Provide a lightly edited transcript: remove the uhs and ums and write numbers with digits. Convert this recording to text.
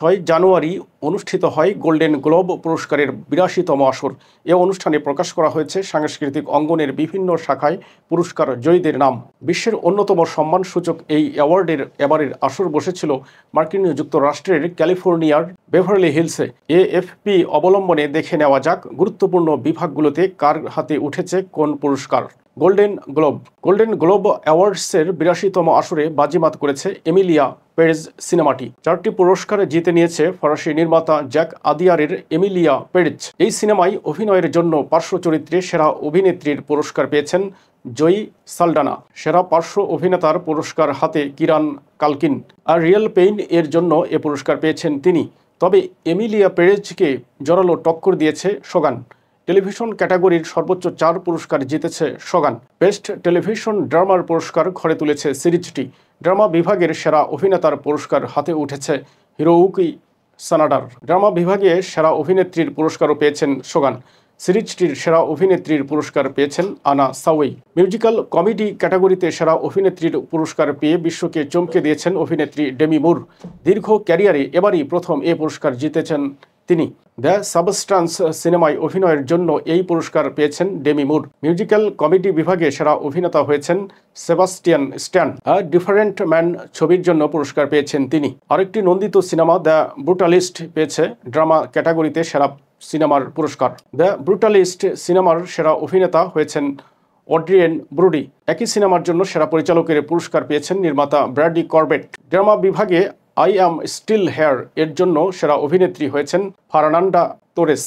6 জানুয়ারি অনুষ্ঠিত হয় golden globe পুরস্কারের 82তম আসর। এ অনুষ্ঠানে প্রকাশ করা হয়েছে সাংস্কৃতিক অঙ্গনের বিভিন্ন শাখায় পুরস্কার জয়ীদের নাম। বিশ্বের অন্যতম সম্মানসূচক এই অ্যাওয়ার্ডের এবারের আসর বসেছিল মার্কিন যুক্তরাষ্ট্রের ক্যালিফোর্নিয়ার বেভারলি হিলসে। এএফপি অবলম্বনে দেখে নেওয়া যাক গুরুত্বপূর্ণ বিভাগগুলোতে কার হাতে উঠেছে কোন পুরস্কার। গোল্ডেন গ্লোব অ্যাওয়ার্ডসের 82তম আসরে বাজিমাত করেছে এমিলিয়া পেরেজ সিনেমাটি। 4টি পুরস্কার জিতে নিয়েছে ফরাসি নির্মাতা জ্যাক আদিয়ারের এমিলিয়া পেরেজ। এই সিনেমায় অভিনয়ের জন্য পার্শ্ব চরিত্রে সেরা অভিনেত্রীর পুরস্কার পেয়েছেন জয়ী সালডানা। সেরা পার্শ্ব অভিনেতার পুরস্কার হাতে কিরান কালকিন। আর রিয়েল পেইন এর জন্য এ পুরস্কার পেয়েছেন তিনি। তবে এমিলিয়া পেরেজকে জোরালো টক্কর দিয়েছে সোগান। টেলিভিশন ক্যাটাগরির সর্বোচ্চ 4 পুরস্কার জিতেছে সোগান। বেস্ট টেলিভিশন ড্রামার পুরস্কার ঘরে তুলেছে সিরিজটি। ড্রামা বিভাগের সেরা অভিনেতার পুরস্কার হাতে উঠেছে হিরোয়ুকি সানাডার। ড্রামা বিভাগে সেরা অভিনেত্রীর পুরস্কারও পেয়েছেন সোগান। সিরিজটির সেরা অভিনেত্রীর পুরস্কার পেয়েছেন আনা সাওয়েই। মিউজিক্যাল কমেডি ক্যাটাগরিতে সেরা অভিনেত্রীর পুরস্কার পেয়ে বিশ্বকে চমকে দিয়েছেন অভিনেত্রী ডেমি মুর। দীর্ঘ ক্যারিয়ারে এবারই প্রথম এ পুরস্কার জিতেছেন তিনি। দ্য সাবস্টান্স সিনেমায় অভিনয়ের জন্য এই পুরস্কার পেয়েছেন ডেমি মুর। মিউজিক্যাল কমেডি বিভাগে সেরা অভিনেতা হয়েছেন সেবাস্টিয়ান স্ট্যান। আ ডিফারেন্ট ম্যান ছবির জন্য পুরস্কার পেয়েছেন তিনি। আরেকটি নন্দিত সিনেমা দ্য ব্রুটালিস্ট পেয়েছে ড্রামা ক্যাটাগরিতে সেরা সিনেমার পুরস্কার। দ্য ব্রুটালিস্ট সিনেমার সেরা অভিনেতা হয়েছেন অড্রিয়েন ব্রোডি। একই সিনেমার জন্য সেরা পরিচালকের পুরস্কার পেয়েছেন নির্মাতা ব্র্যাডলি করবেট। ড্রামা বিভাগে আই অ্যাম স্টিল হেয়ার এর জন্য সেরা অভিনেত্রী হয়েছেন ফার্নান্ডা তোরেস।